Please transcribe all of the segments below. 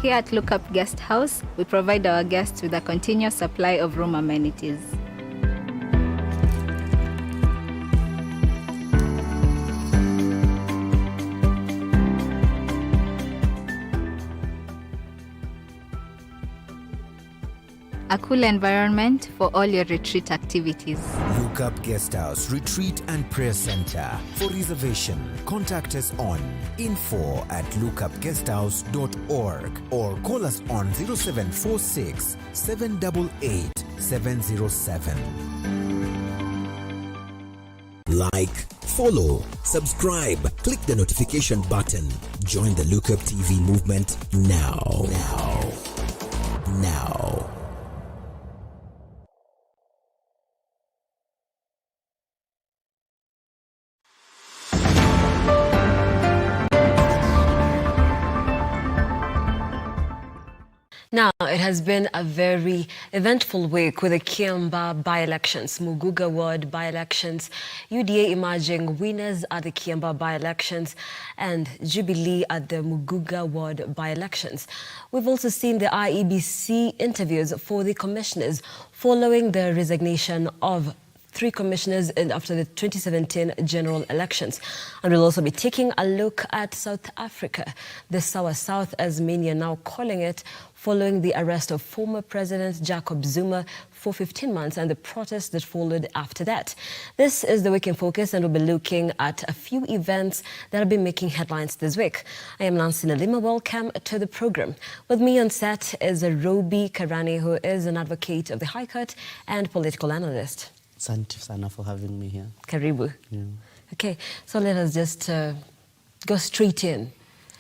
Here at Lookup Guest House, we provide our guests with a continuous supply of room amenities. A cool environment for all your retreat activities. Lookup Guest House Retreat and Prayer Center. For reservation, contact us on info@lookupguesthouse.org or call us on 0746 788 707. Like, follow, subscribe, click the notification button. Join the Lookup TV movement now. Now, it has been a very eventful week with the Kiambaa by-elections, Muguga ward by-elections, UDA emerging winners at the Kiambaa by-elections, and Jubilee at the Muguga ward by-elections. We've also seen the IEBC interviews for the commissioners following the resignation of 3 commissioners after the 2017 general elections. And we'll also be taking a look at South Africa, the Sour South, as many are now calling it, following the arrest of former President Jacob Zuma for 15 months and the protests that followed after that. This is the Week in Focus, and we'll be looking at a few events that have been making headlines this week. I am Nancy Nalima. Welcome to the program. With me on set is Robi Karani, who is an advocate of the High Court and political analyst. Asante sana for having me here. Karibu. Yeah. Okay, so let us just go straight in.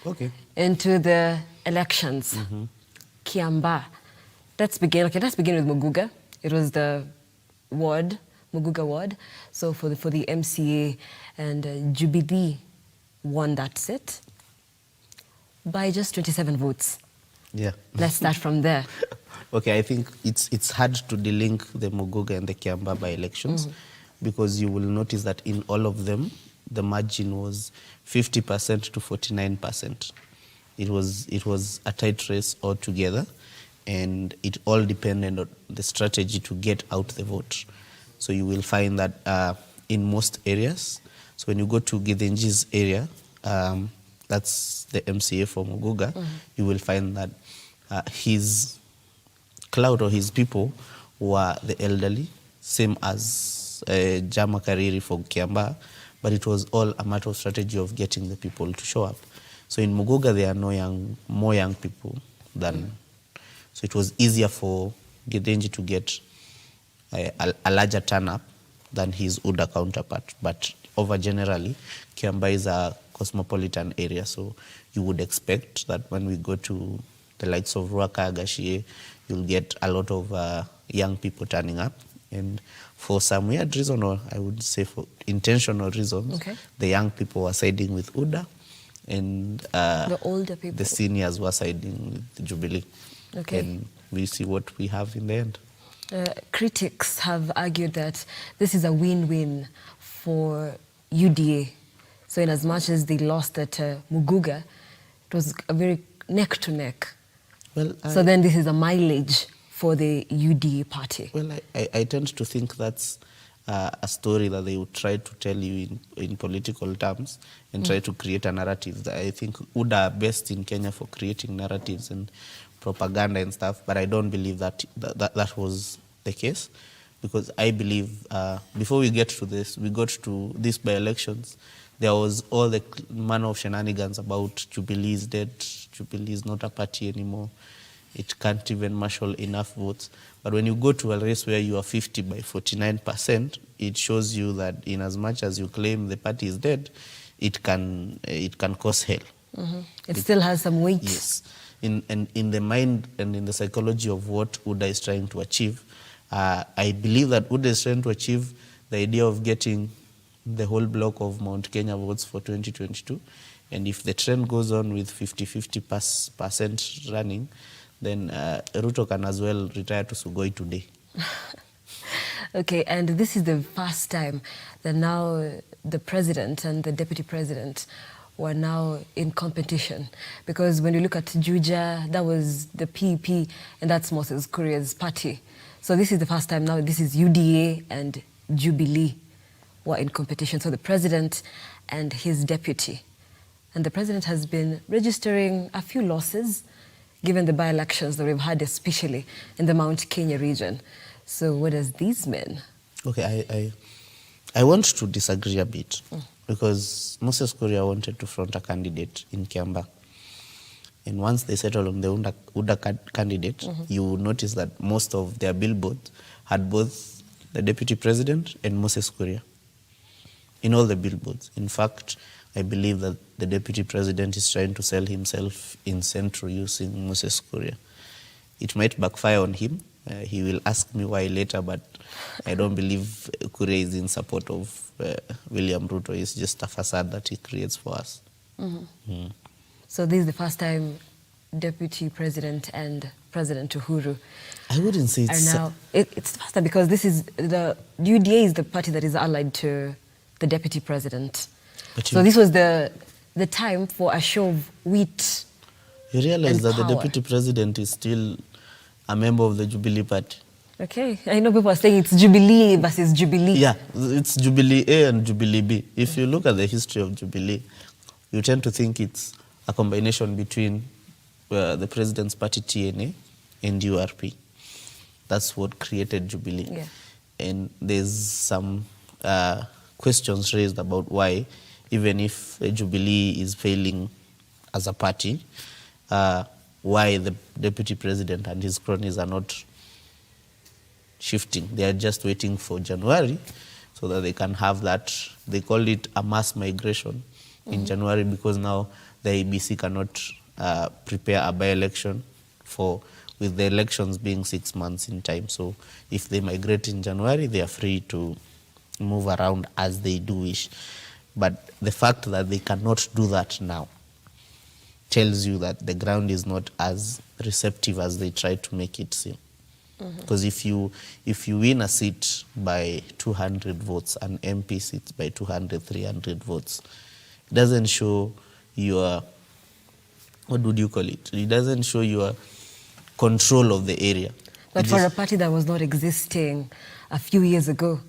Okay. Into the elections. Kiambaa. Let's begin with Muguga. It was the ward, Muguga ward. So for the MCA, and Jubilee won that seat by just 27 votes. Yeah. Let's start from there. Okay, I think it's hard to delink the Muguga and the Kiambaa by-elections because you will notice that in all of them, the margin was 50% to 49%. It was a tight race altogether, and it all depended on the strategy to get out the vote. So you will find that in most areas, so when you go to Githinji's area, that's the MCA for Muguga, you will find that his cloud or his people were the elderly, same as Jama Kariri for Kiambaa, but it was all a matter of strategy of getting the people to show up. So in Muguga, there are more young people than... So it was easier for Githinji to get a larger turn-up than his UDA counterpart. But over generally, Kiambaa is a cosmopolitan area, so you would expect that when we go to the likes of Ruaka, Gashie, you'll get a lot of young people turning up. And for some weird reason, or I would say for intentional reasons, the young people were siding with UDA, and the older people, the seniors were siding with Jubilee. Okay. And we see what we have in the end. Critics have argued that this is a win-win for UDA. So in as much as they lost at Muguga, it was a very neck-to-neck. Well, so then this is a mileage for the UDA party. Well, I tend to think that's a story that they would try to tell you in political terms and try to create a narrative. I think UDA are best in Kenya for creating narratives and propaganda and stuff, but I don't believe that was the case, because I believe before we got to these by-elections, there was all the manner of shenanigans about Jubilee is dead, Jubilee is not a party anymore, it can't even marshal enough votes. But when you go to a race where you are 50 by 49%, it shows you that in as much as you claim the party is dead, it can cause hell. It still has some weight. Yes. In the mind and in the psychology of what UDA is trying to achieve, I believe that UDA is trying to achieve the idea of getting the whole block of Mount Kenya votes for 2022. And if the trend goes on with 50% running, then Ruto can as well retire to Sugoi today. Okay, and this is the first time that now the president and the deputy president were now in competition. Because when you look at Juja, that was the PEP, and that's Moses Kuria's party. So this is the first time now, this is UDA and Jubilee were in competition. So the president and his deputy. And the president has been registering a few losses, given the by-elections that we've had, especially in the Mount Kenya region. So what does this mean? Okay, I want to disagree a bit because Moses Kuria wanted to front a candidate in Kiambaa. And once they settled on the UDA candidate, you will notice that most of their billboards had both the deputy president and Moses Kuria in all the billboards. In fact, I believe that the deputy president is trying to sell himself in Central using Moses Kuria. It might backfire on him. He will ask me why later, but I don't believe Kuria is in support of William Ruto. It's just a facade that he creates for us. So this is the first time Deputy President and President Uhuru I wouldn't say it's... are now... It's faster because this is the UDA is the party that is allied to the Deputy President. So this was the time for a show of wit. You realize that power. the Deputy President is still a member of the Jubilee Party. Okay, I know people are saying it's Jubilee versus Jubilee. Yeah, it's Jubilee A and Jubilee B. If you look at the history of Jubilee, you tend to think it's a combination between the President's Party TNA and URP. That's what created Jubilee. Yeah. And there's some questions raised about why, even if Jubilee is failing as a party, why the Deputy President and his cronies are not shifting. They are just waiting for January so that they can have that. They call it a mass migration in January because now the ABC cannot prepare a by-election with the elections being 6 months in time. So if they migrate in January, they are free to move around as they do wish. But the fact that they cannot do that now tells you that the ground is not as receptive as they try to make it seem. Because if you win a seat by 200 votes, an MP seat by 200, 300 votes, it doesn't show your, what would you call it? It doesn't show your control of the area. But for a party that was not existing a few years ago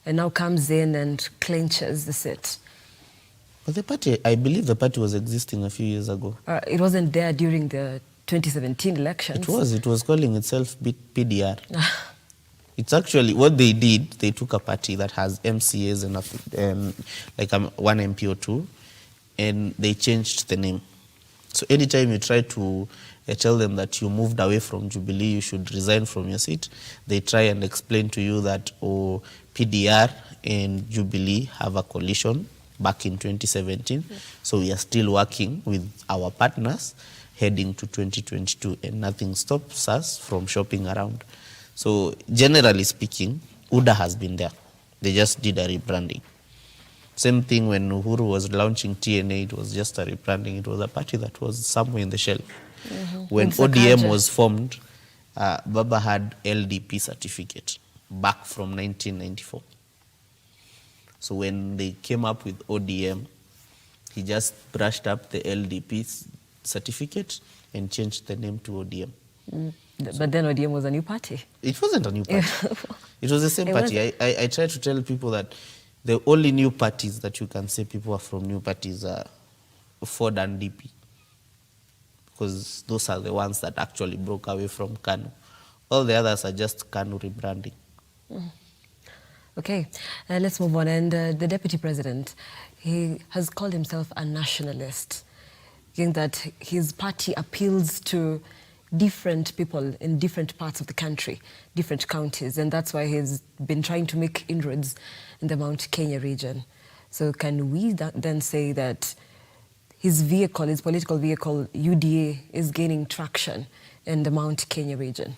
and now comes in and clinches the seat. But the party, I believe the party was existing a few years ago. It wasn't there during the 2017 elections. It was calling itself PDR. It's actually, what they did, they took a party that has MCAs and like one MP or two, and they changed the name. So anytime you try to tell them that you moved away from Jubilee, you should resign from your seat, they try and explain to you that PDR and Jubilee have a coalition back in 2017. So we are still working with our partners heading to 2022, and nothing stops us from shopping around. So generally speaking, UDA has been there. They just did a rebranding. Same thing when Uhuru was launching TNA, it was just a rebranding. It was a party that was somewhere in the shelf. When ODM was formed, Baba had LDP certificate back from 1994. So when they came up with ODM, he just brushed up the LDP certificate and changed the name to ODM. But then ODM was a new party. It wasn't a new party. It was the same party. I try to tell people that the only new parties that you can say people are from new parties are Ford and DP. Because those are the ones that actually broke away from KANU. All the others are just KANU rebranding. Okay, let's move on. And the Deputy President, he has called himself a nationalist, saying that his party appeals to different people in different parts of the country, different counties, and that's why he's been trying to make inroads in the Mount Kenya region. So can we then say that his vehicle, his political vehicle, UDA, is gaining traction in the Mount Kenya region?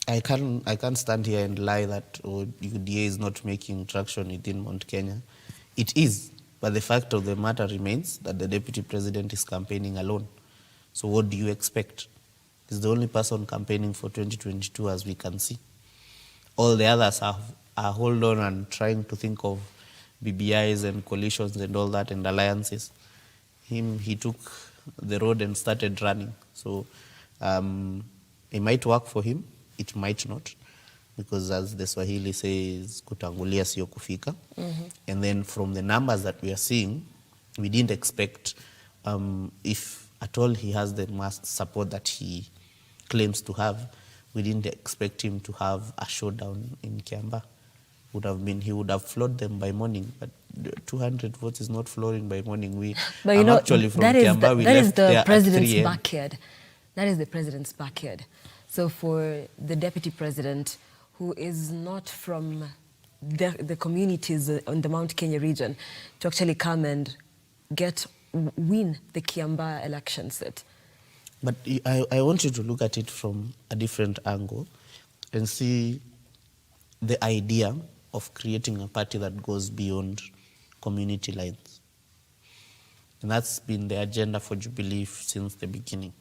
I can't stand here and lie that UDA is not making traction within Mount Kenya. It is, but the fact of the matter remains that the Deputy President is campaigning alone. So what do you expect? He's the only person campaigning for 2022, as we can see. All the others are hold on and trying to think of BBIs and coalitions and all that and alliances. he took the road and started running. So it might work for him, it might not, because as the Swahili says, kutangulia sio kufika. And then from the numbers that we are seeing, we didn't expect, if at all he has the mass support that he claims to have, we didn't expect him to have a showdown in Kiambaa. He would have floored them by morning, but 200 votes is not flooring by morning. But you know, actually from that is Kiambaa, we left the there president's at 3 a.m. backyard. That is the president's backyard. So for the deputy president, who is not from the communities on the Mount Kenya region, to actually come and win the Kiambaa election seat. But I want you to look at it from a different angle and see the idea of creating a party that goes beyond community lines. And that's been the agenda for Jubilee since the beginning.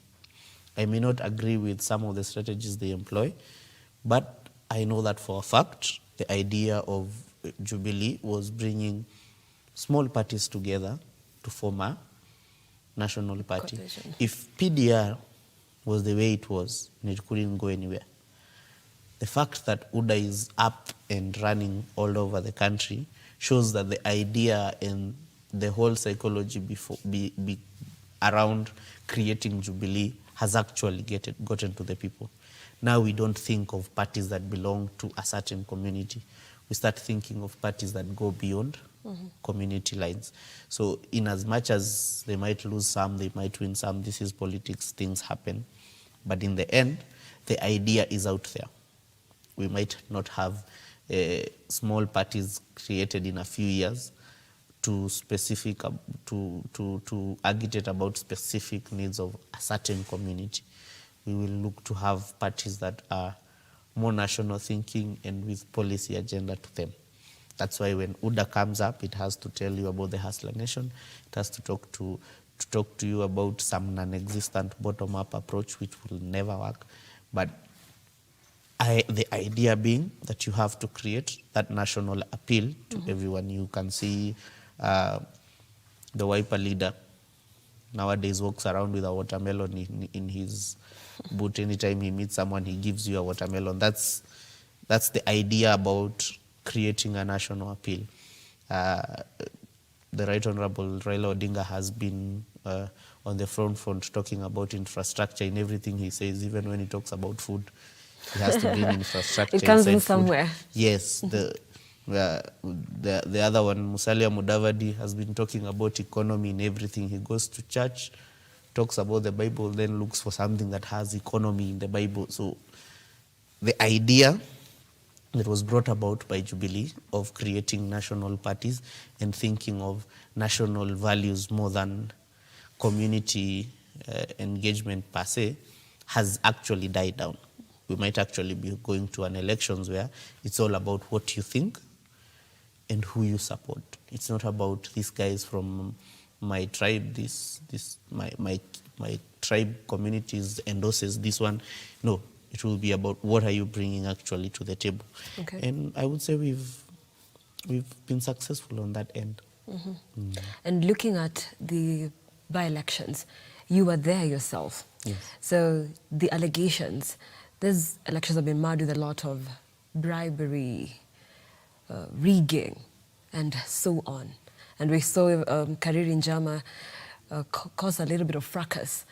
I may not agree with some of the strategies they employ, but I know that for a fact, the idea of Jubilee was bringing small parties together to form a national party. Coalition. If PDR was the way it was, and it couldn't go anywhere, the fact that UDA is up and running all over the country shows that the idea and the whole psychology around creating Jubilee has actually gotten to the people. Now we don't think of parties that belong to a certain community. We start thinking of parties that go beyond community lines. So in as much as they might lose some, they might win some, this is politics, things happen. But in the end, the idea is out there. We might not have small parties created in a few years to agitate about specific needs of a certain community. We will look to have parties that are more national thinking and with policy agenda to them. That's why when UDA comes up, it has to tell you about the Hustler Nation. It has to talk to you about some non-existent bottom-up approach, which will never work. But the idea being that you have to create that national appeal to everyone. You can see the Wiper leader nowadays walks around with a watermelon in his boot. Anytime he meets someone, he gives you a watermelon. That's the idea about creating a national appeal. The Right Honorable Raila Odinga has been on the front talking about infrastructure in everything he says, even when he talks about food. It has to be in infrastructure. It comes in food. somewhere. Yes. The other one, Musalia Mudavadi, has been talking about economy in everything. He goes to church, talks about the Bible, then looks for something that has economy in the Bible. So the idea that was brought about by Jubilee of creating national parties and thinking of national values more than community engagement per se has actually died down. We might actually be going to an elections where it's all about what you think and who you support. It's not about these guys from my tribe, my tribe communities endorses this one. No, it will be about what are you bringing actually to the table. Okay. And I would say we've been successful on that end. And looking at the by-elections, you were there yourself. Yes. So the allegations, these elections have been marred with a lot of bribery, rigging, and so on. And we saw Kariri Njama cause a little bit of fracas,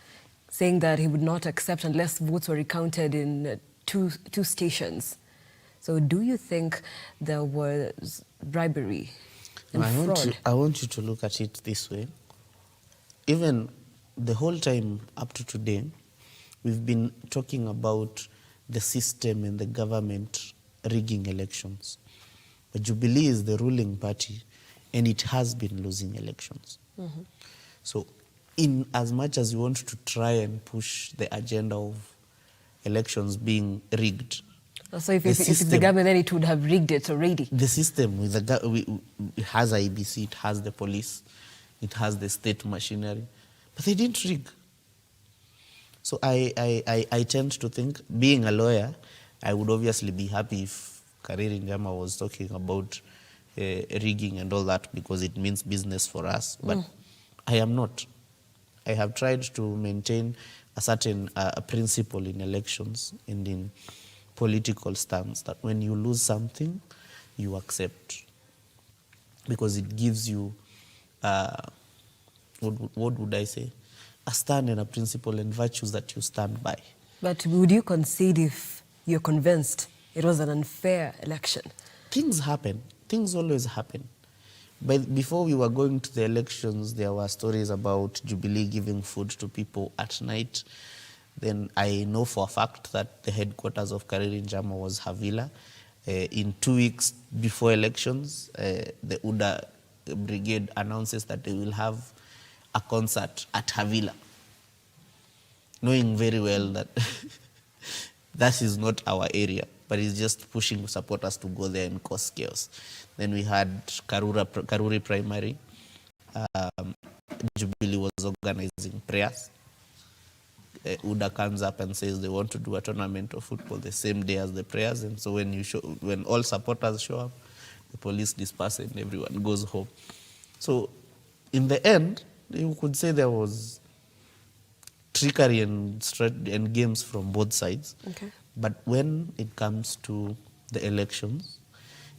saying that he would not accept unless votes were recounted in two stations. So do you think there was bribery and fraud? I want you to look at it this way. Even the whole time up to today, we've been talking about the system and the government rigging elections. But Jubilee is the ruling party, and it has been losing elections. So in as much as you want to try and push the agenda of elections being rigged, So if it's the government, then it would have rigged it already. the system with it has IBC, it has the police, it has the state machinery, but they didn't rig. So I tend to think, being a lawyer, I would obviously be happy if Kariri Njama was talking about rigging and all that, because it means business for us. But I am not. I have tried to maintain a certain principle in elections and in political stance that when you lose something, you accept. Because it gives you, what would I say, a stand and a principle and virtues that you stand by. But would you concede if you're convinced it was an unfair election? Things happen. Things always happen. But before we were going to the elections, there were stories about Jubilee giving food to people at night. Then I know for a fact that the headquarters of Kariri Njama was Havila. In 2 weeks before elections, the UDA brigade announces that they will have a concert at Havila, knowing very well that that is not our area, but it's just pushing supporters to go there and cause chaos. Then we had Karuri Primary. Jubilee was organizing prayers. UDA comes up and says they want to do a tournament of football the same day as the prayers, and so when all supporters show up, the police disperse and everyone goes home. So in the end, you could say there was trickery and games from both sides. Okay. But when it comes to the elections,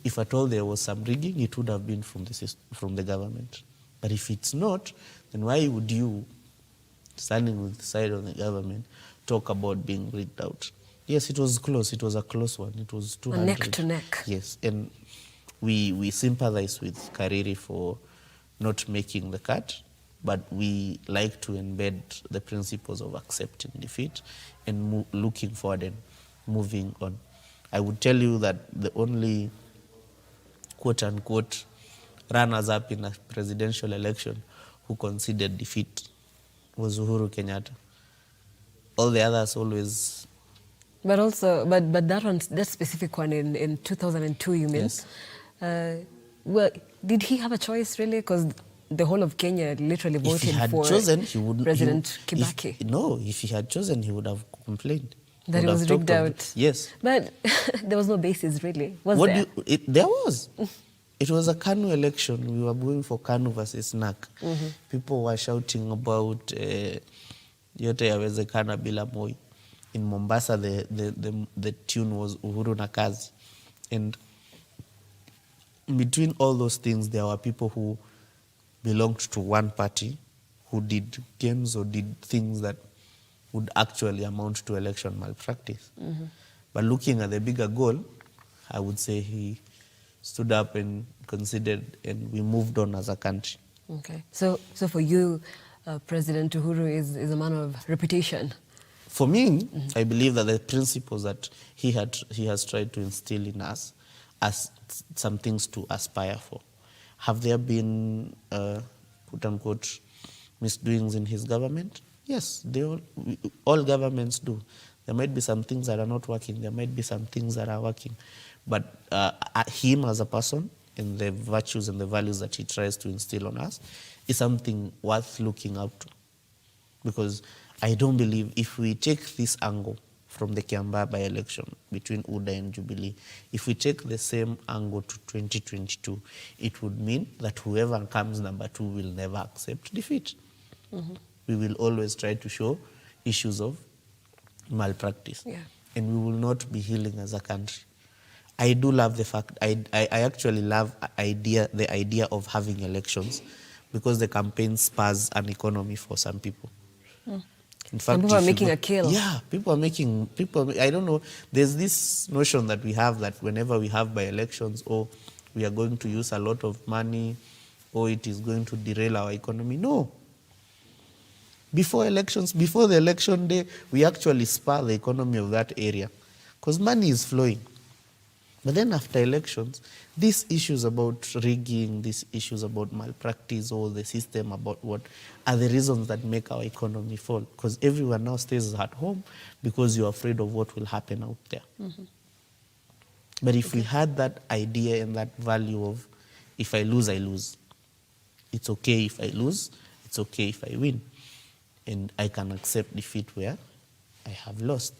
if at all there was some rigging, it would have been from the government. But if it's not, then why would you, standing with the side of the government, talk about being rigged out? Yes, it was close. It was a close one. It was 200. Neck to neck. Yes, and we sympathize with Kariri for not making the cut, but we like to embed the principles of accepting defeat and looking forward and moving on. I would tell you that the only quote-unquote runners-up in a presidential election who conceded defeat was Uhuru Kenyatta. All the others always... But also, but that specific one in 2002, you mean? Yes. Well, did he have a choice, really? Because the whole of Kenya literally voted if he had for chosen, he would, President Kibaki. If he had chosen, he would have complained. That it was rigged out. Yes. But there was no basis, really, was What there? There was. It was a KANU election. We were going for KANU versus NAC. People were shouting about yote yawezekana bila Moi. In Mombasa, the tune was Uhuru na kazi. And between all those things, there were people who belonged to one party who did games or did things that would actually amount to election malpractice. But looking at the bigger goal, I would say he stood up and considered, and we moved on as a country. Okay. So for you, President Uhuru is a man of reputation. For me, I believe that the principles that he has tried to instill in us as some things to aspire for. Have there been, quote-unquote, misdoings in his government? Yes, all governments do. There might be some things that are not working. There might be some things that are working. But him as a person and the virtues and the values that he tries to instill on us is something worth looking up to. Because I don't believe if we take this angle from the Kiambaa by-election between UDA and Jubilee, if we take the same angle to 2022, it would mean that whoever comes number 2 will never accept defeat. We will always try to show issues of malpractice. Yeah. And we will not be healing as a country. I do love the fact, I actually love the idea of having elections because the campaign spurs an economy for some people. In fact, people are making a kill. Yeah, I don't know, there's this notion that we have that whenever we have by-elections, we are going to use a lot of money, or it is going to derail our economy. No. Before elections, before the election day, we actually spur the economy of that area because money is flowing. But then after elections, these issues about rigging, these issues about malpractice or the system about what are the reasons that make our economy fall. Because everyone now stays at home because you're afraid of what will happen out there. But if we had that idea and that value of if I lose, I lose. It's okay if I lose. It's okay if I win. And I can accept defeat where I have lost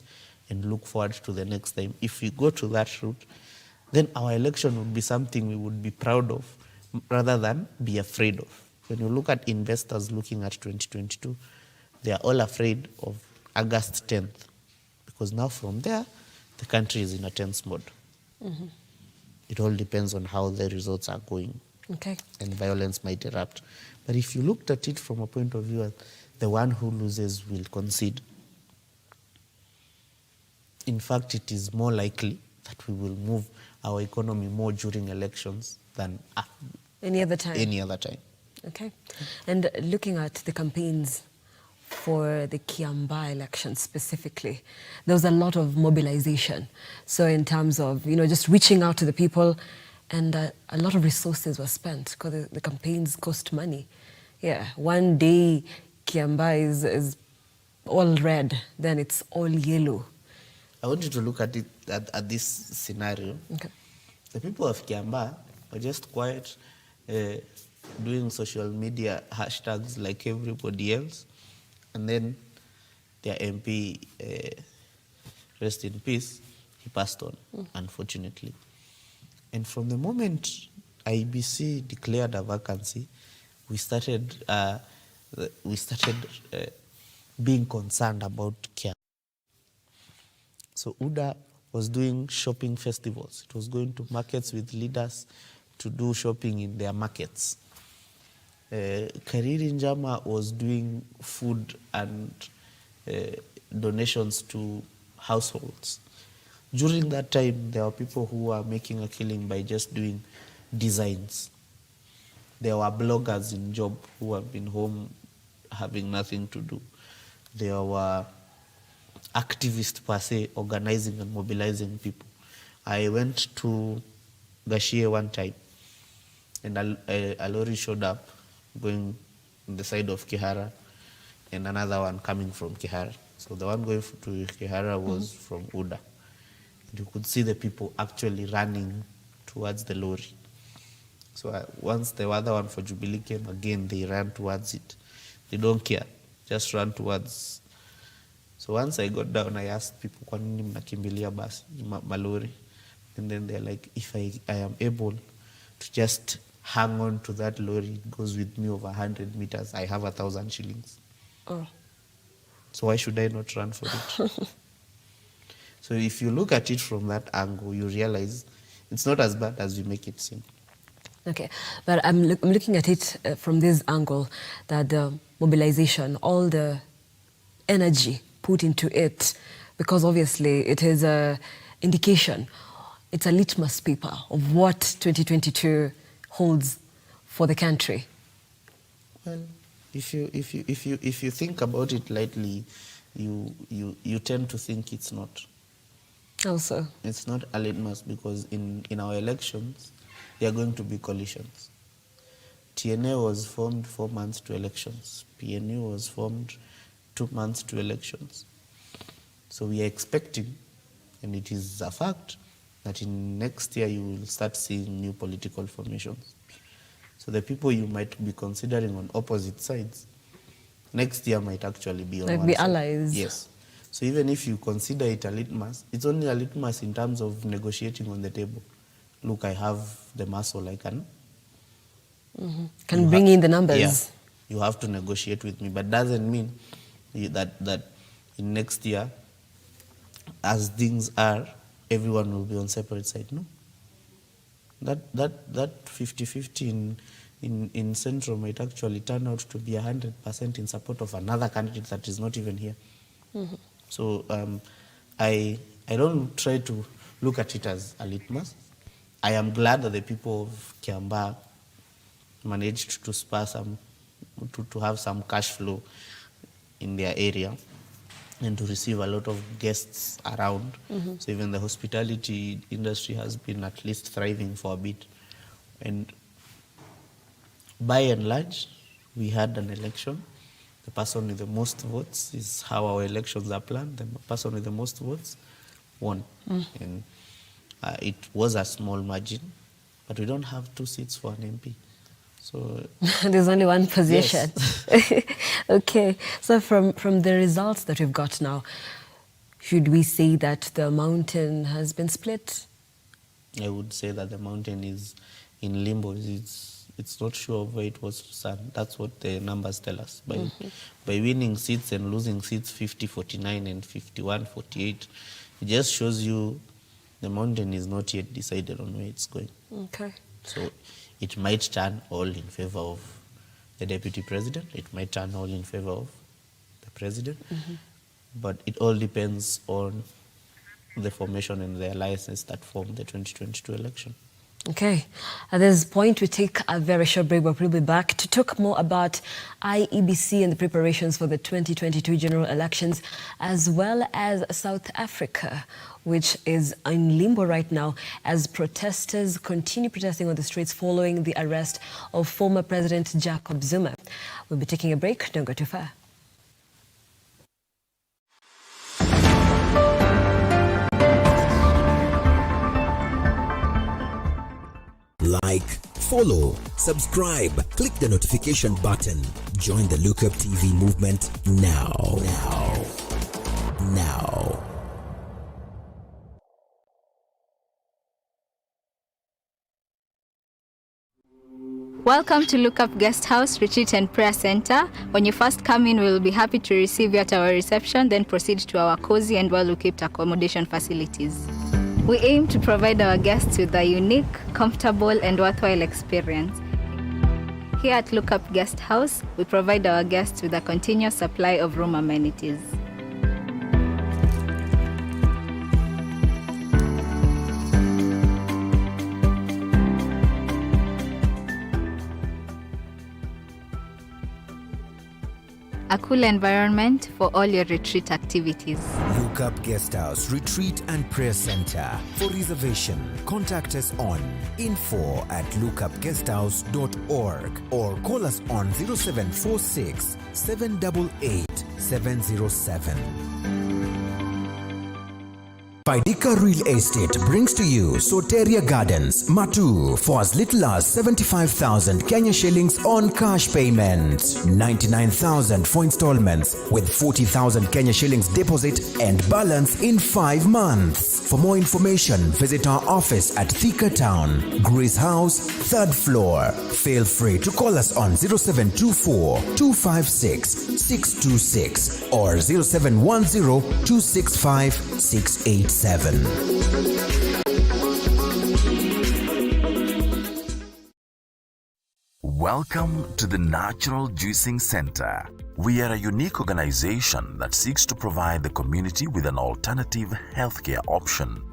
and look forward to the next time. If we go to that route, then our election would be something we would be proud of rather than be afraid of. When you look at investors looking at 2022, they are all afraid of August 10th, because now from there, the country is in a tense mode. It all depends on how the results are going. Okay. And violence might erupt. But if you looked at it from a point of view, the one who loses will concede. In fact, it is more likely that we will move our economy more during elections than any other time. Any other time. Okay. And looking at the campaigns for the Kiambaa election specifically, there was a lot of mobilization. So in terms of, just reaching out to the people, and a lot of resources were spent because the campaigns cost money. Yeah, one day Kiambaa is all red, then it's all yellow. I want you to look at it at this scenario. Okay. The people of Kiambaa are just quiet, doing social media hashtags like everybody else, and then their MP, rest in peace, he passed on, unfortunately. And from the moment IBC declared a vacancy, we started being concerned about Kiambaa. So UDA was doing shopping festivals. It was going to markets with leaders to do shopping in their markets. Kariri Njama was doing food and donations to households. During that time, there were people who were making a killing by just doing designs. There were bloggers in job who have been home having nothing to do. There were activists per se organizing and mobilizing people. I went to Gashie one time, and a lorry showed up going on the side of Kihara, and another one coming from Kihara. So the one going to Kihara was from UDA. And you could see the people actually running towards the lorry. So once the other one for Jubilee came again, they ran towards it. They don't care, just run towards. So once I got down, I asked people, kwa nini mnakimbilia basi, malori? And then they're like, if I am able to just hang on to that lorry, it goes with me over 100 meters, I have 1,000 shillings. Oh. So why should I not run for it? So if you look at it from that angle, you realize it's not as bad as you make it seem. Okay, but I'm looking at it from this angle, that the mobilization, all the energy put into it, because obviously it is an indication, it's a litmus paper of what 2022 holds for the country. Well, if you think about it lightly, you tend to think it's not. Also, it's not a litmus, because in our elections, there are going to be coalitions. TNA was formed 4 months to elections. PNU was formed 2 months to elections. So we are expecting, and it is a fact, that in next year you will start seeing new political formations. So the people you might be considering on opposite sides, next year might actually be on one side. allies. Yes. So even if you consider it a litmus, it's only a litmus in terms of negotiating on the table. Look, I have the muscle, I can. Can bring in the numbers. Yeah, you have to negotiate with me, but doesn't mean that in next year, as things are, everyone will be on separate side. No. That 50-50 in Central might actually turn out to be 100% in support of another candidate that is not even here. So I don't try to look at it as a litmus. I am glad that the people of Kiambaa managed to spur to have some cash flow in their area and to receive a lot of guests around. So even the hospitality industry has been at least thriving for a bit. And by and large, we had an election. The person with the most votes is how our elections are planned. The person with the most votes won. And it was a small margin, but we don't have 2 seats for an MP. So there's only one position. Yes. Okay, so from the results that we've got now, should we say that the mountain has been split? I would say that the mountain is in limbo. it's not sure of where it was to stand. That's what the numbers tell us. By winning seats and losing seats 50-49 and 51-48, it just shows you the mountain is not yet decided on where it's going. Okay. So it might turn all in favor of the deputy president. It might turn all in favor of the president. But it all depends on the formation and the alliances that form the 2022 election. Okay. At this point, we take a very short break, but we'll be back to talk more about IEBC and the preparations for the 2022 general elections, as well as South Africa, which is in limbo right now as protesters continue protesting on the streets following the arrest of former President Jacob Zuma. We'll be taking a break. Don't go too far. Like, follow, subscribe, click the notification button. Join the Lookup TV movement now. Welcome to Lookup Guest House, Retreat and Prayer Center. When you first come in, we will be happy to receive you at our reception, then proceed to our cozy and well-equipped accommodation facilities. We aim to provide our guests with a unique, comfortable, and worthwhile experience. Here at Lookup Guest House, we provide our guests with a continuous supply of room amenities. A cool environment for all your retreat activities. Lookup Guest House, Retreat and Prayer Center. For reservation, contact us on info@lookupguesthouse.org or call us on 0746 788 707. Paidika Real Estate brings to you Soteria Gardens, Matu, for as little as 75,000 Kenya shillings on cash payment, 99,000 for installments with 40,000 Kenya shillings deposit and balance in 5 months. For more information, visit our office at Thika Town, Grace House, 3rd floor. Feel free to call us on 0724 256 626 or 0710 265 687. Welcome to the Natural Juicing Center. We are a unique organization that seeks to provide the community with an alternative healthcare option.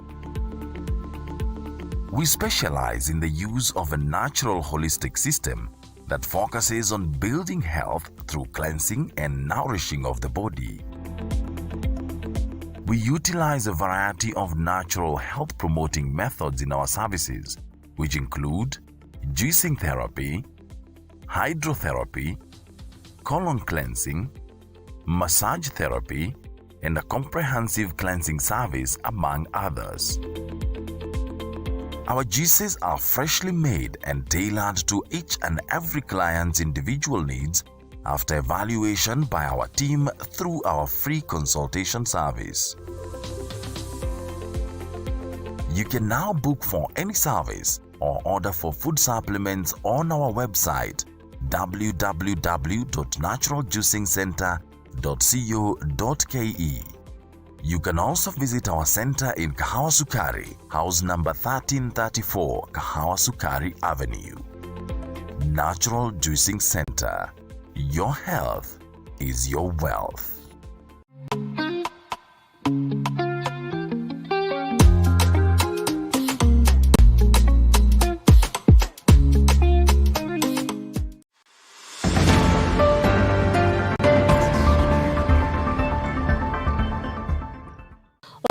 We specialize in the use of a natural holistic system that focuses on building health through cleansing and nourishing of the body. We utilize a variety of natural health promoting methods in our services, which include juicing therapy, hydrotherapy, colon cleansing, massage therapy, and a comprehensive cleansing service, among others. Our juices are freshly made and tailored to each and every client's individual needs after evaluation by our team through our free consultation service. You can now book for any service or order for food supplements on our website www.naturaljuicingcenter.co.ke. You can also visit our center in Kahawa Sukari, house number 1334, Kahawa Sukari Avenue. Natural Juicing Center. Your health is your wealth.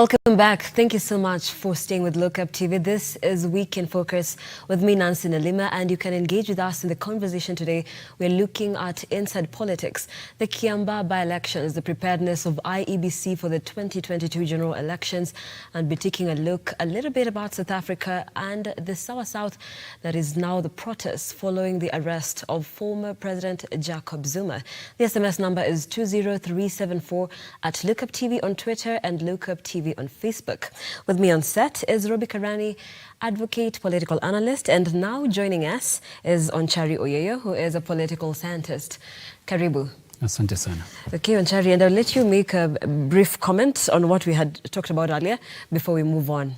Welcome back. Thank you so much for staying with Lookup TV. This is Week in Focus with me, Nancy Nalima, and you can engage with us in the conversation today. We're looking at inside politics, the Kiambaa by-elections, the preparedness of IEBC for the 2022 general elections, and be taking a look a little bit about South Africa and the South that is now the protests following the arrest of former President Jacob Zuma. The SMS number is 20374 at Lookup TV on Twitter and Lookup TV TV on Facebook. With me on set is Robi Karani, advocate, political analyst, and now joining us is Onchari Oyeyo, who is a political scientist. Karibu. Asante sana. Okay, Onchari, and I'll let you make a brief comment on what we had talked about earlier before we move on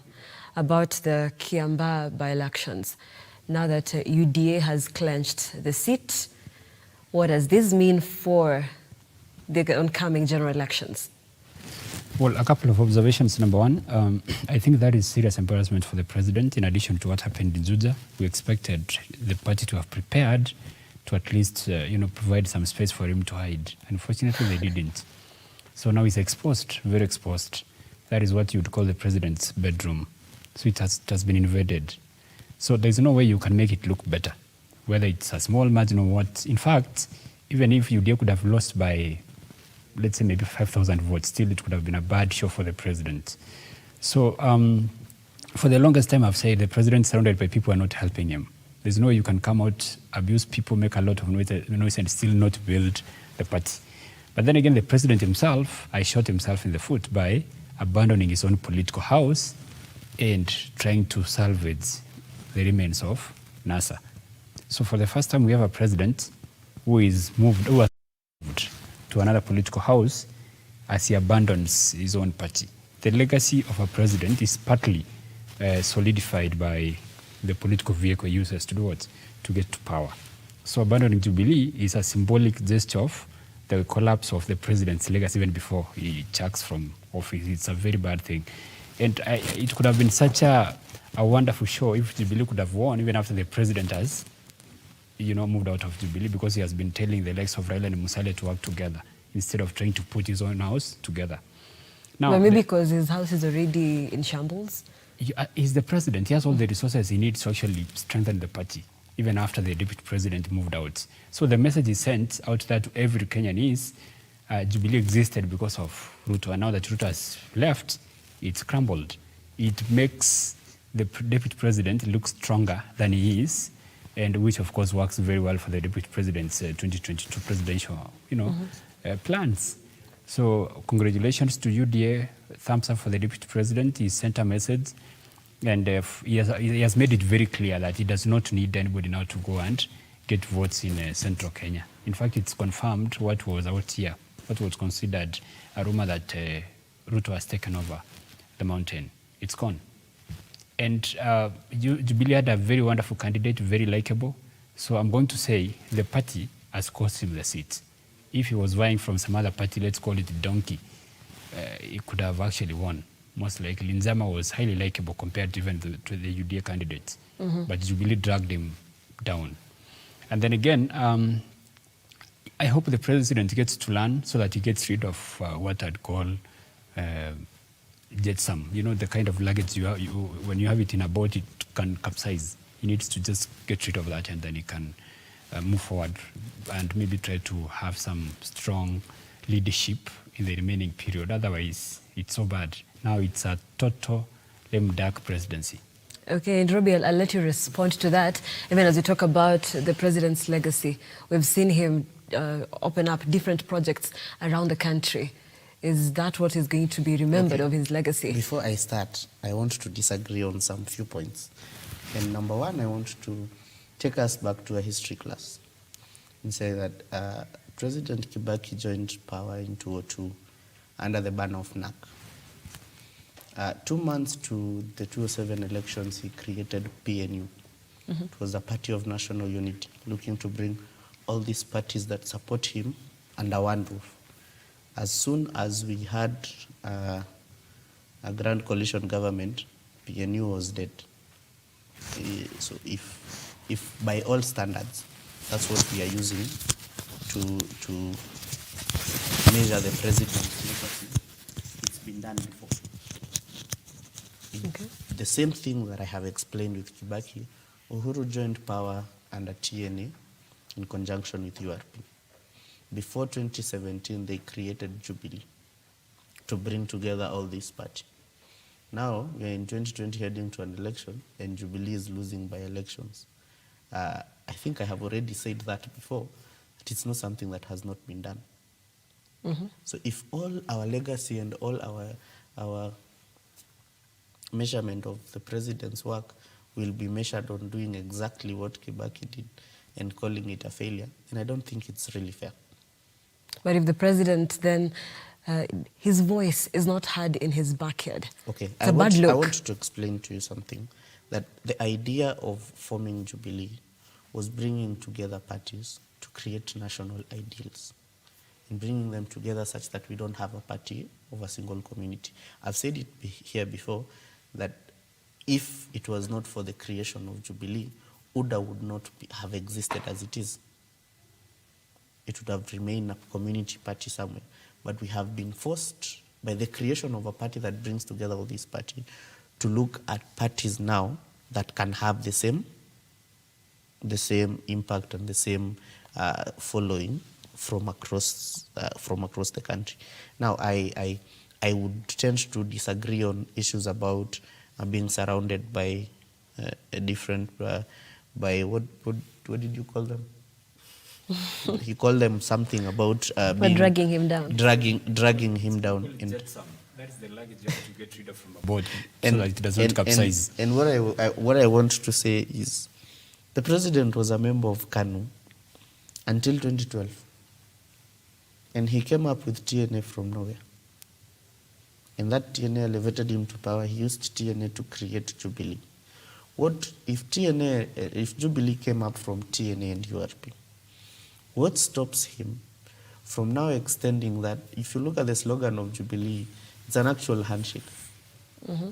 about the Kiambaa by-elections. Now that UDA has clenched the seat, what does this mean for the oncoming general elections? Well, a couple of observations. Number one, I think that is serious embarrassment for the president. In addition to what happened in Juja, we expected the party to have prepared to at least, provide some space for him to hide. Unfortunately, they didn't. So now he's exposed, very exposed. That is what you would call the president's bedroom. So it has been invaded. So there's no way you can make it look better, whether it's a small margin or what. In fact, even if UDA could have lost by, let's say, maybe 5,000 votes, still it could have been a bad show for the president. So for the longest time, I've said the president surrounded by people who are not helping him. There's no way you can come out, abuse people, make a lot of noise and still not build the party. But then again, the president himself, I shot himself in the foot by abandoning his own political house and trying to salvage the remains of NASA. So for the first time, we have a president who has moved to another political house as he abandons his own party. The legacy of a president is partly solidified by the political vehicle he uses to do what? To get to power. So abandoning Jubilee is a symbolic gesture of the collapse of the president's legacy even before he chucks from office. It's a very bad thing. And it could have been such a wonderful show if Jubilee could have won even after the president has, moved out of Jubilee, because he has been telling the likes of Raila and Musalia to work together instead of trying to put his own house together. Now, well, maybe because his house is already in shambles? He's the president. He has all the resources he needs to actually strengthen the party, even after the deputy president moved out. So the message is sent out there to every Kenyan is Jubilee existed because of Ruto, and now that Ruto has left, it's crumbled. It makes the deputy president look stronger than he is, and which of course works very well for the deputy president's 2022 presidential, plans. So congratulations to UDA, thumbs up for the deputy president. He sent a message, and he has made it very clear that he does not need anybody now to go and get votes in central Kenya. In fact, it's confirmed what was out here, what was considered a rumor that Ruto has taken over the mountain. It's gone. And Jubilee had a very wonderful candidate, very likable. So I'm going to say the party has cost him the seat. If he was vying from some other party, let's call it Donkey, he could have actually won, most likely. Nzama was highly likable compared to even to the UDA candidates. But Jubilee dragged him down. And then again, I hope the president gets to learn so that he gets rid of what I'd call jetsam. The kind of luggage when you have it in a boat, it can capsize. He needs to just get rid of that, and then he can move forward and maybe try to have some strong leadership in the remaining period. Otherwise, it's so bad. Now it's a total lame duck presidency. Okay, and Robi, I'll let you respond to that. Even as we talk about the president's legacy, we've seen him open up different projects around the country. Is that what is going to be remembered of his legacy? Before I start, I want to disagree on some few points. And number one, I want to take us back to a history class and say that President Kibaki joined power in 2002 under the banner of NAC. 2 months to the 2007 elections, he created PNU. It was a party of national unity, looking to bring all these parties that support him under one roof. As soon as we had a grand coalition government, PNU was dead. So if by all standards, that's what we are using to measure the president's legacy, it's been done before. Okay. The same thing that I have explained with Kibaki, Uhuru joined power under TNA in conjunction with URP. Before 2017, they created Jubilee to bring together all these parties. Now, we are in 2020 heading to an election, and Jubilee is losing by elections. I think I have already said that before, that it's not something that has not been done. So if all our legacy and all our measurement of the president's work will be measured on doing exactly what Kibaki did and calling it a failure, and I don't think it's really fair. But if the president then, his voice is not heard in his backyard, okay, it's a bad look. I want to explain to you something, that the idea of forming Jubilee was bringing together parties to create national ideals and bringing them together such that we don't have a party of a single community. I've said it here before that if it was not for the creation of Jubilee, UDA would not have existed as it is. It would have remained a community party somewhere. But we have been forced by the creation of a party that brings together all these parties to look at parties now that can have the same impact and the same following from across the country. Now, I would tend to disagree on issues about being surrounded by different, by what did you call them? He called them something about dragging him down. Dragging him down. That is the luggage you have to get rid of from a boat so that it does not capsize. And what I want to say is, the president was a member of KANU until 2012. And he came up with TNA from nowhere. And that TNA elevated him to power. He used TNA to create Jubilee. What if Jubilee came up from TNA and URP? What stops him from now extending that? If you look at the slogan of Jubilee, it's an actual handshake. Mm-hmm.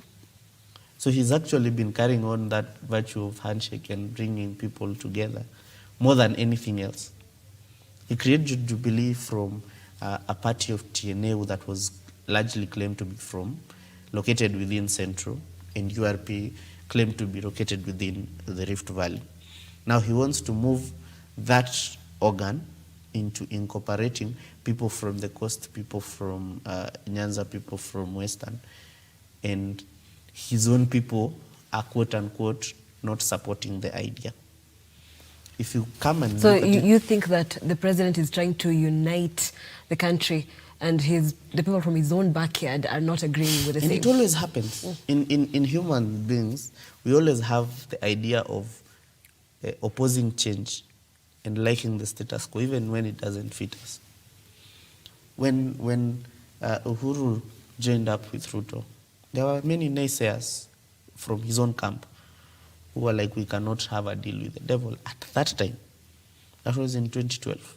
So he's actually been carrying on that virtue of handshake and bringing people together more than anything else. He created Jubilee from a party of TNA that was largely claimed to be located within Central, and URP claimed to be located within the Rift Valley. Now he wants to move that organ into incorporating people from the coast, people from Nyanza, people from Western, and his own people are quote-unquote not supporting the idea. If you come and so you think that the president is trying to unite the country and the people from his own backyard are not agreeing with the same? And it always happens. In human beings, we always have the idea of opposing change and liking the status quo, even when it doesn't fit us. When Uhuru joined up with Ruto, there were many naysayers from his own camp who were like, we cannot have a deal with the devil at that time. That was in 2012.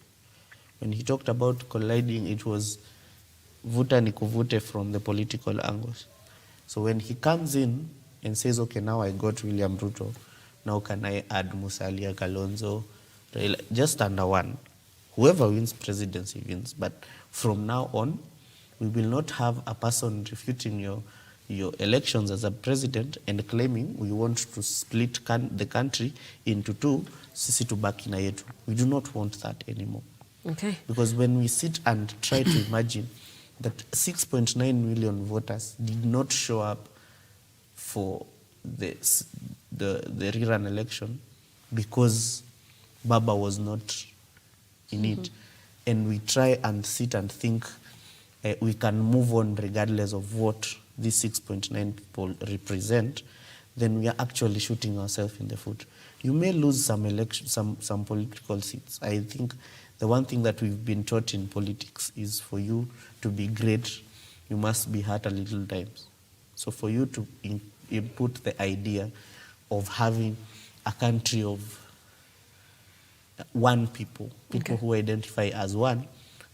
When he talked about colliding, it was vuta ni kuvute from the political angles. So when he comes in and says, okay, now I got William Ruto, now can I add Musalia, Kalonzo, just under one? Whoever wins presidency wins. But from now on, we will not have a person refuting your elections as a president and claiming we want to split the country into two, sisi tubaki na yetu. We do not want that anymore. Okay. Because when we sit and try to imagine that 6.9 million voters did not show up for the rerun election because Baba was not in it, and we try and sit and think we can move on regardless of what these 6.9 people represent, then we are actually shooting ourselves in the foot. You may lose some political seats. I think the one thing that we've been taught in politics is for you to be great, you must be hurt a little times. So for you to input the idea of having a country of one people who identify as one,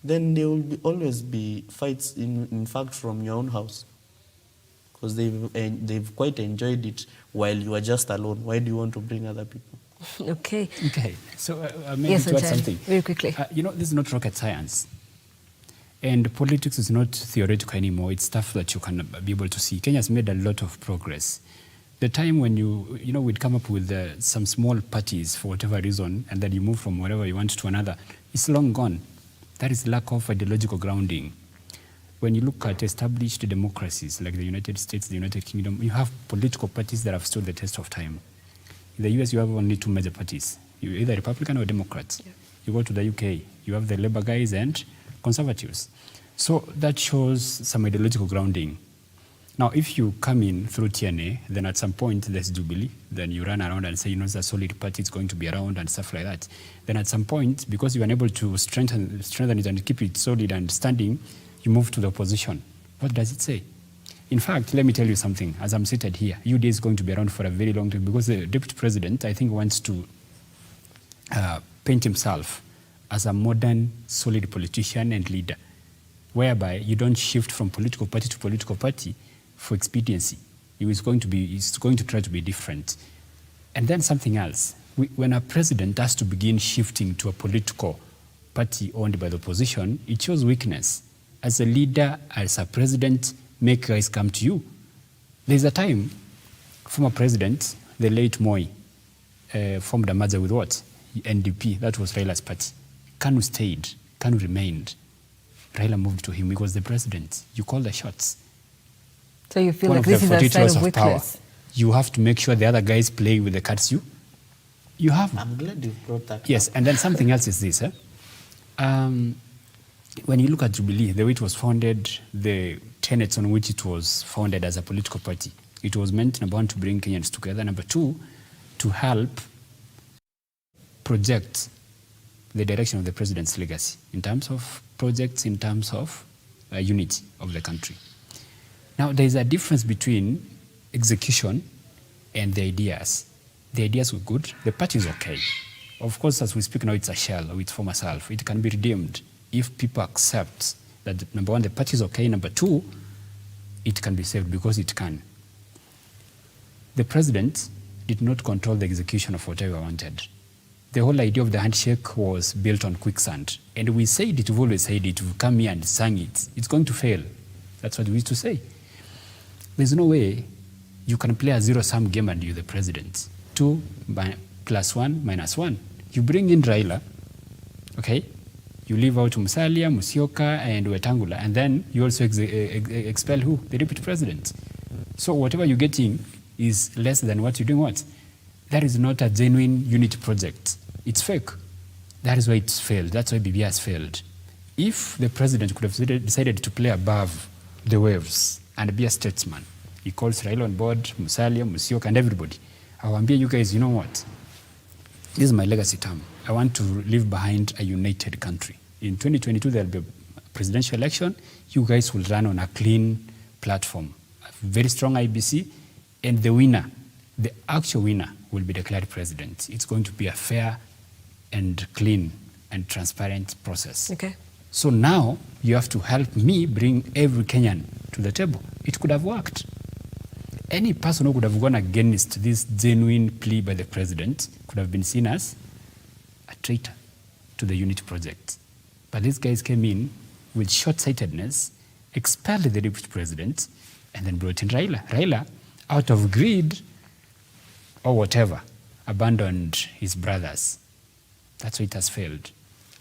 then there will always be fights, in fact, from your own house. Because they've quite enjoyed it while you are just alone. Why do you want to bring other people? Okay. Okay. So maybe to add something. Very quickly. This is not rocket science. And politics is not theoretical anymore. It's stuff that you can be able to see. Kenya has made a lot of progress. The time when we'd come up with some small parties for whatever reason, and then you move from wherever you want to another, it's long gone. That is lack of ideological grounding. When you look at established democracies like the United States, the United Kingdom, you have political parties that have stood the test of time. In the US, you have only two major parties. You're either Republican or Democrats. Yeah. You go to the UK, you have the Labour guys and Conservatives. So that shows some ideological grounding. Now, if you come in through TNA, then at some point there's Jubilee, then you run around and say, you know, it's a solid party, it's going to be around and stuff like that. Then at some point, because you are unable to strengthen it and keep it solid and standing, you move to the opposition. What does it say? In fact, let me tell you something. As I'm seated here, UDA is going to be around for a very long time because the deputy president, I think, wants to paint himself as a modern, solid politician and leader, whereby you don't shift from political party to political party for expediency. He's going to try to be different. And then something else. When a president has to begin shifting to a political party owned by the opposition, it shows weakness. As a leader, as a president, make guys come to you. There's a time, former president, the late Moi, formed a merger with what? NDP, that was Raila's party. Kanu stayed, Kanu remained. Raila moved to him. He was the president. You call the shots. So you feel like this is a sign of weakness? You have to make sure the other guys play with the cards you have. I'm glad you brought that Yes, up. and then something else is this. When you look at Jubilee, the way it was founded, the tenets on which it was founded as a political party, it was meant, number one, to bring Kenyans together. Number two, to help project the direction of the president's legacy in terms of projects, in terms of unity of the country. Now, there is a difference between execution and the ideas. The ideas were good, the party is okay. Of course, as we speak now, it's a shell of its former self. It can be redeemed if people accept that, number one, the party is okay. Number two, it can be saved because it can. The president did not control the execution of whatever wanted. The whole idea of the handshake was built on quicksand. And we said it, we've always said it, we've come here and sang it. It's going to fail. That's what we used to say. There's no way you can play a zero-sum game and you're the president. 2 plus 1 minus 1. You bring in Raila, okay? You leave out Musalia, Musyoka, and Wetangula, and then you also expel who? The deputy president. So whatever you're getting is less than what you're doing what? That is not a genuine unity project. It's fake. That is why it's failed. That's why BBI has failed. If the president could have decided to play above the waves and be a statesman, he calls Raila on board, Musalia, Musyoka, and everybody. Awambia you guys, you know what? This is my legacy term. I want to leave behind a united country. In 2022, there will be a presidential election. You guys will run on a clean platform, a very strong IBC, and the winner, the actual winner, will be declared president. It's going to be a fair and clean and transparent process. Okay. So now you have to help me bring every Kenyan to the table. It could have worked. Any person who could have gone against this genuine plea by the president could have been seen as a traitor to the unity project. But these guys came in with short-sightedness, expelled the deputy president, and then brought in Raila. Raila, out of greed or whatever, abandoned his brothers. That's why it has failed.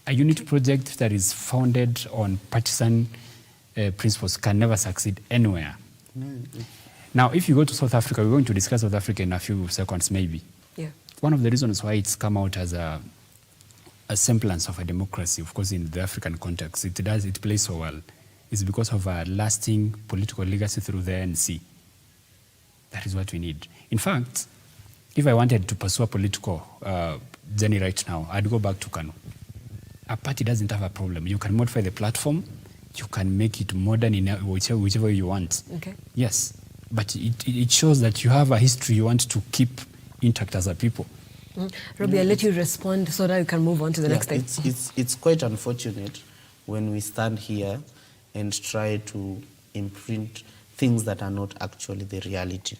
A unity project that is founded on partisan principles can never succeed anywhere. Now, if you go to South Africa, we're going to discuss South Africa in a few seconds, maybe. Yeah. One of the reasons why it's come out as a semblance of a democracy, of course, in the African context, it plays so well, is because of a lasting political legacy through the ANC. That is what we need. In fact, if I wanted to pursue a political journey right now, I'd go back to Kanu. A party doesn't have a problem. You can modify the platform, you can make it modern in whichever you want. Okay. Yes, but it shows that you have a history you want to keep intact as a people. Robbie, I'll let you respond so that you can move on to the next thing. It's quite unfortunate when we stand here and try to imprint things that are not actually the reality.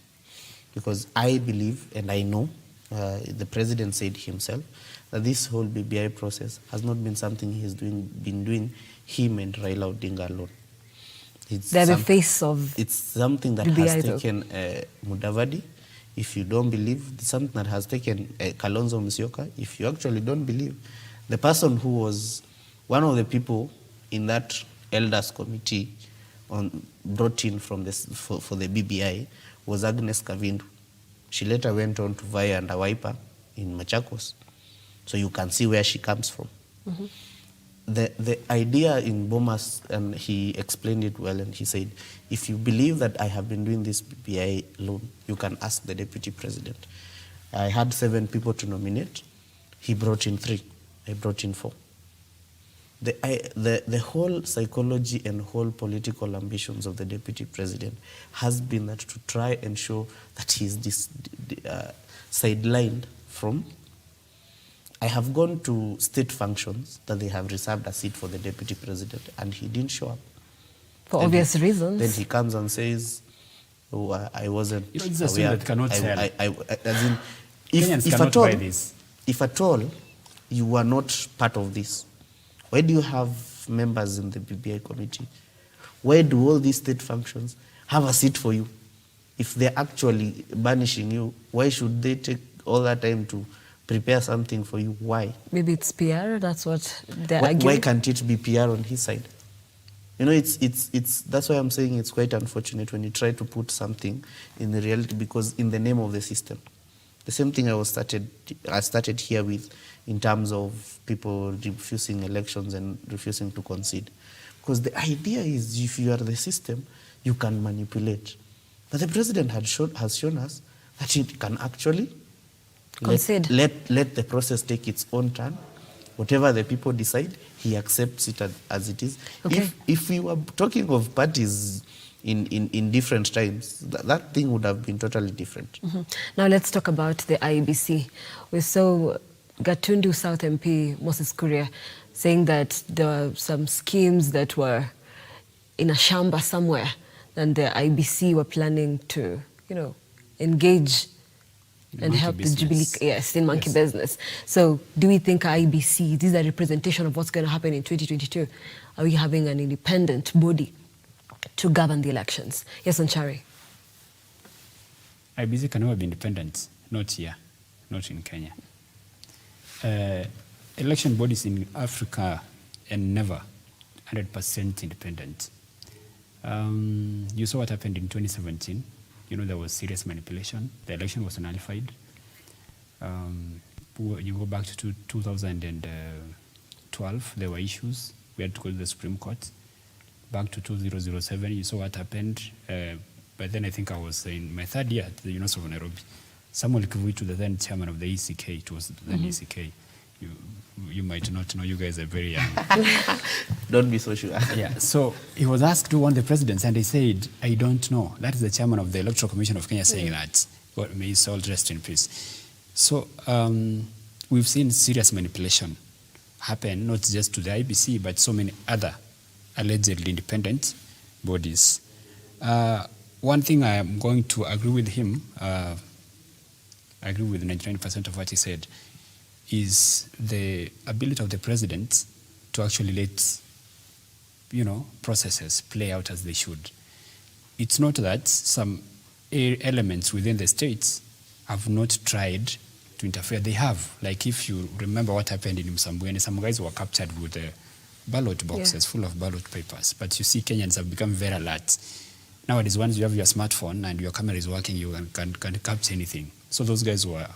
Because I believe, and I know, the president said himself, that this whole BBI process has not been something he has been doing him and Raila Odinga alone. They're the face of It's something that BBI has taken Mudavadi. If you don't believe, it's something that has taken Kalonzo Musyoka. If you actually don't believe, the person who was one of the people in that elders committee brought in from this for the BBI was Agnes Kavindu. She later went on to vie under Wiper in Machakos. So you can see where she comes from. the idea in Bomas, and he explained it well, and he said, if you believe that I have been doing this BBI loan, you can ask the deputy president. I had 7 people to nominate. He brought in 3. I brought in 4. The whole psychology and whole political ambitions of the deputy president has been that to try and show that he's sidelined from. I have gone to state functions that they have reserved a seat for the deputy president, and he didn't show up. For obvious reasons. Then he comes and says, "Oh, I wasn't It's a aware." that cannot tell. As in, Kenyans if cannot at all, buy this. if at all you were not part of this, why do you have members in the BBI committee? Why do all these state functions have a seat for you? If they're actually banishing you, why should they take all that time to prepare something for you? Why? Maybe it's PR, that's what they're Why arguing. can't it be PR on his side? You know, it's that's why I'm saying it's quite unfortunate when you try to put something in the reality, because in the name of the system. The same thing I started here with in terms of people refusing elections and refusing to concede. Because the idea is, if you are the system, you can manipulate. But the president has shown us that it can actually Concede. let the process take its own turn. Whatever the people decide, he accepts it as it is. Okay. If we were talking of parties in different times, that thing would have been totally different. Now let's talk about the IEBC. We saw Gatundu South MP Moses Kuria saying that there were some schemes that were in a shamba somewhere, and the IEBC were planning to, engage and help the Jubilee, in monkey business. So do we think IEBC, this is a representation of what's going to happen in 2022? Are we having an independent body to govern the elections? Yes, Anchari. IEBC can never be independent, not here, not in Kenya. Election bodies in Africa are never 100% independent. You saw what happened in 2017. There was serious manipulation. The election was nullified. You go back to 2012, there were issues. We had to go to the Supreme Court. Back to 2007, you saw what happened. But then I think I was in my 3rd year at the University of Nairobi. Samuel Kivuitu, the then chairman of the ECK, it was the then ECK. You might not know, you guys are very young. Don't be so sure. Yeah, so he was asked who won the presidency, and he said, I don't know. That is the chairman of the Electoral Commission of Kenya saying that. God may his soul rest in peace. So we've seen serious manipulation happen, not just to the IEBC, but so many other allegedly independent bodies. One thing I am going to agree with him, I agree with 99% of what he said, is the ability of the president to actually let, processes play out as they should. It's not that some elements within the states have not tried to interfere. They have. Like, if you remember what happened in Msambweni, some guys were captured with ballot boxes full of ballot papers. But you see, Kenyans have become very alert. Nowadays, once you have your smartphone and your camera is working, you can capture anything. So those guys were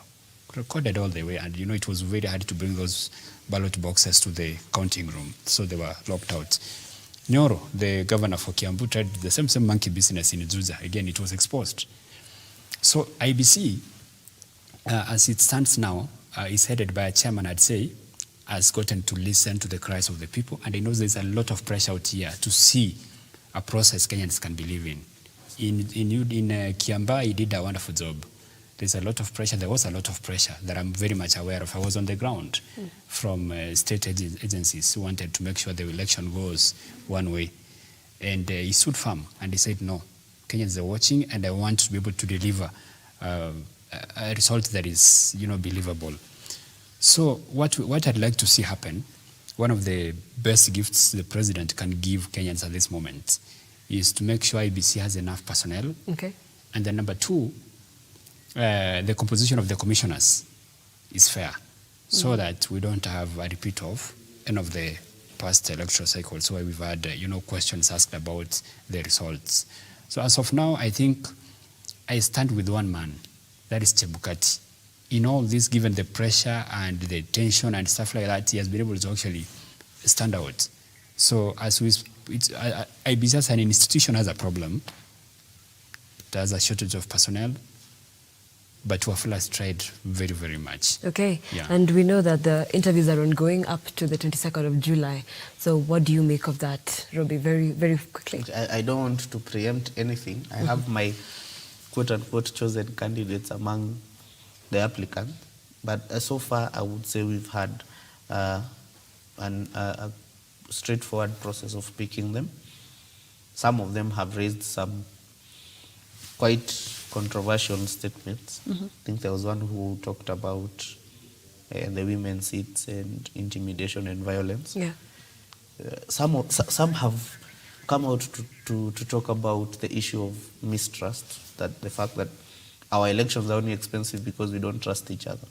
recorded all the way, and it was very hard to bring those ballot boxes to the counting room, so they were locked out. Nyoro, the governor for Kiambaa, tried the same monkey business in Juja. Again, it was exposed. So IEBC, as it stands now, is headed by a chairman, I'd say, has gotten to listen to the cries of the people, and he knows there's a lot of pressure out here to see a process Kenyans can believe in. In Kiambaa, he did a wonderful job. There's a lot of pressure. There was a lot of pressure that I'm very much aware of. I was on the ground from state agencies who wanted to make sure the election goes one way. And he stood firm and he said, no, Kenyans are watching, and I want to be able to deliver a result that is, believable. So what I'd like to see happen, one of the best gifts the president can give Kenyans at this moment is to make sure IEBC has enough personnel. Okay. And then number 2, the composition of the commissioners is fair, so that we don't have a repeat of any of the past electoral cycles where we've had, questions asked about the results. So as of now, I think I stand with one man, that is Chebukati. In all this, given the pressure and the tension and stuff like that, he has been able to actually stand out. So as IBC as an institution has a problem. There's a shortage of personnel, but Wafula has tried very, very much. Okay, Yeah. and we know that the interviews are ongoing up to the 22nd of July. So what do you make of that, Robbie, very, very quickly? I don't want to preempt anything. I have my quote-unquote chosen candidates among the applicants. But so far, I would say we've had a straightforward process of picking them. Some of them have raised some quite controversial statements. I think there was one who talked about the women's seats and intimidation and violence. Yeah. Some have come out to talk about the issue of mistrust, that the fact that our elections are only expensive because we don't trust each other.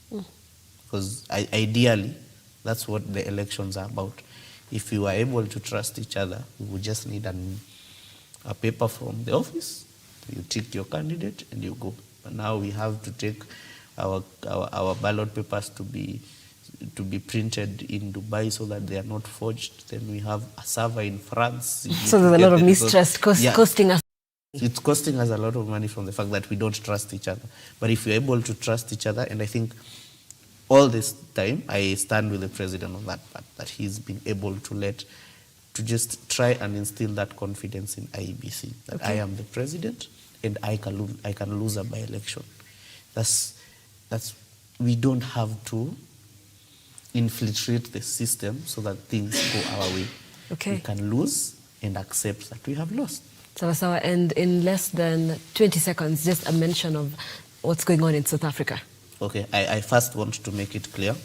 Because ideally, that's what the elections are about. If you are able to trust each other, we would just need a paper from the office. You tick your candidate and you go. But now we have to take our ballot papers to be printed in Dubai so that they are not forged. Then we have a server in France. So there's a lot of mistrust costing us. It's costing us a lot of money from the fact that we don't trust each other. But if we're able to trust each other, and I think all this time I stand with the president on that part, that he's been able to just try and instill that confidence in IEBC, that I am the president and I can lose a by-election. We don't have to infiltrate the system so that things go our way. Okay. We can lose and accept that we have lost. Sawa, and in less than 20 seconds, just a mention of what's going on in South Africa. Okay, I first want to make it clear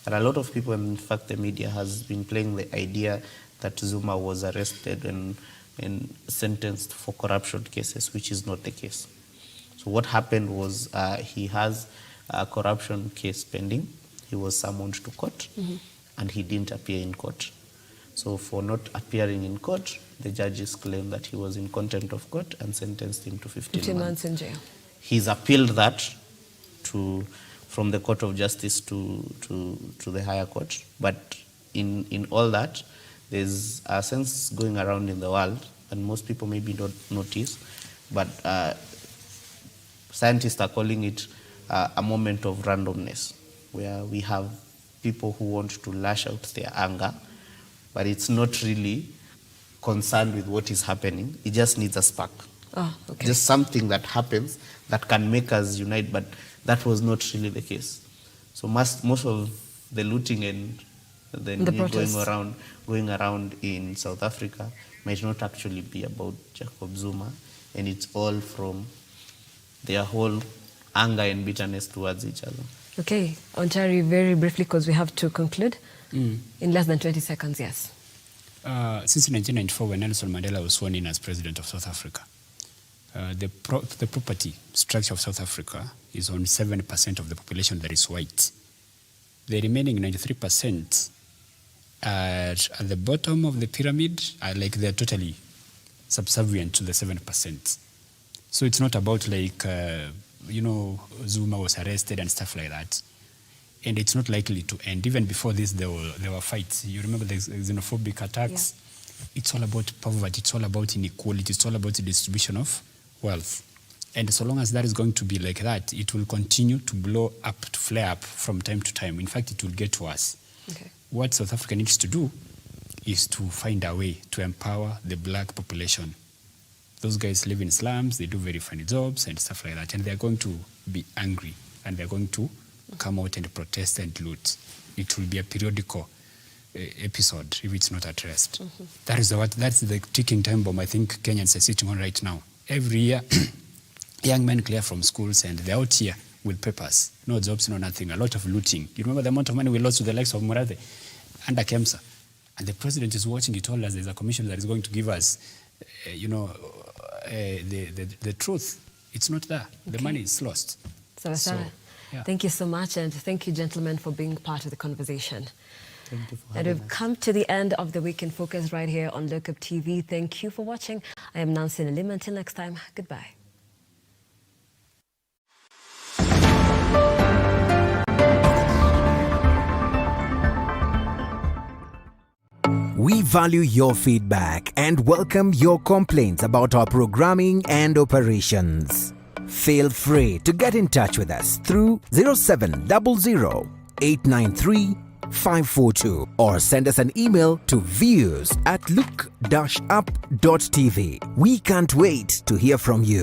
that a lot of people, and in fact the media, has been playing the idea that Zuma was arrested and sentenced for corruption cases, which is not the case. So what happened was he has a corruption case pending. He was summoned to court and he didn't appear in court. So for not appearing in court, the judges claimed that he was in contempt of court and sentenced him to 15 months in jail. He's appealed that from the Court of Justice to the higher court. But in all that, there's a sense going around in the world, and most people maybe don't notice, but scientists are calling it a moment of randomness, where we have people who want to lash out their anger, but it's not really concerned with what is happening. It just needs a spark. Oh, okay. Just something that happens that can make us unite, but that was not really the case. So most of the looting and then going around in South Africa might not actually be about Jacob Zuma, and it's all from their whole anger and bitterness towards each other. Okay, Ontari, very briefly, because we have to conclude in less than 20 seconds, yes. Since 1994, when Nelson Mandela was sworn in as president of South Africa, the property structure of South Africa is on 7% of the population that is white. The remaining 93% at the bottom of the pyramid are like they're totally subservient to the 7%. So it's not about like, Zuma was arrested and stuff like that. And it's not likely to end. Even before this, there were fights. You remember the xenophobic attacks? Yeah. It's all about poverty. It's all about inequality. It's all about the distribution of wealth. And so long as that is going to be like that, it will continue to blow up, to flare up from time to time. In fact, it will get worse. Okay. What South Africa needs to do is to find a way to empower the black population. Those guys live in slums, they do very funny jobs and stuff like that, and they're going to be angry, and they're going to come out and protest and loot. It will be a periodical episode if it's not addressed. That's the ticking time bomb I think Kenyans are sitting on right now. Every year, young men clear from schools and they're out here with papers. No jobs, no nothing. A lot of looting. You remember the amount of money we lost to the likes of Murathe under Kemsa? And the president is watching. He told us there's a commission that is going to give us, the truth. It's not there. Okay. The money is lost. Thank you so much, and thank you, gentlemen, for being part of the conversation. Thank you for and having we've us. come to the end of the Week in Focus right here on Look Up TV. Thank you for watching. I am Nancy Nalim. Until next time, goodbye. We value your feedback and welcome your complaints about our programming and operations. Feel free to get in touch with us through 0700 893 542 or send us an email to views@look-up.tv. We can't wait to hear from you.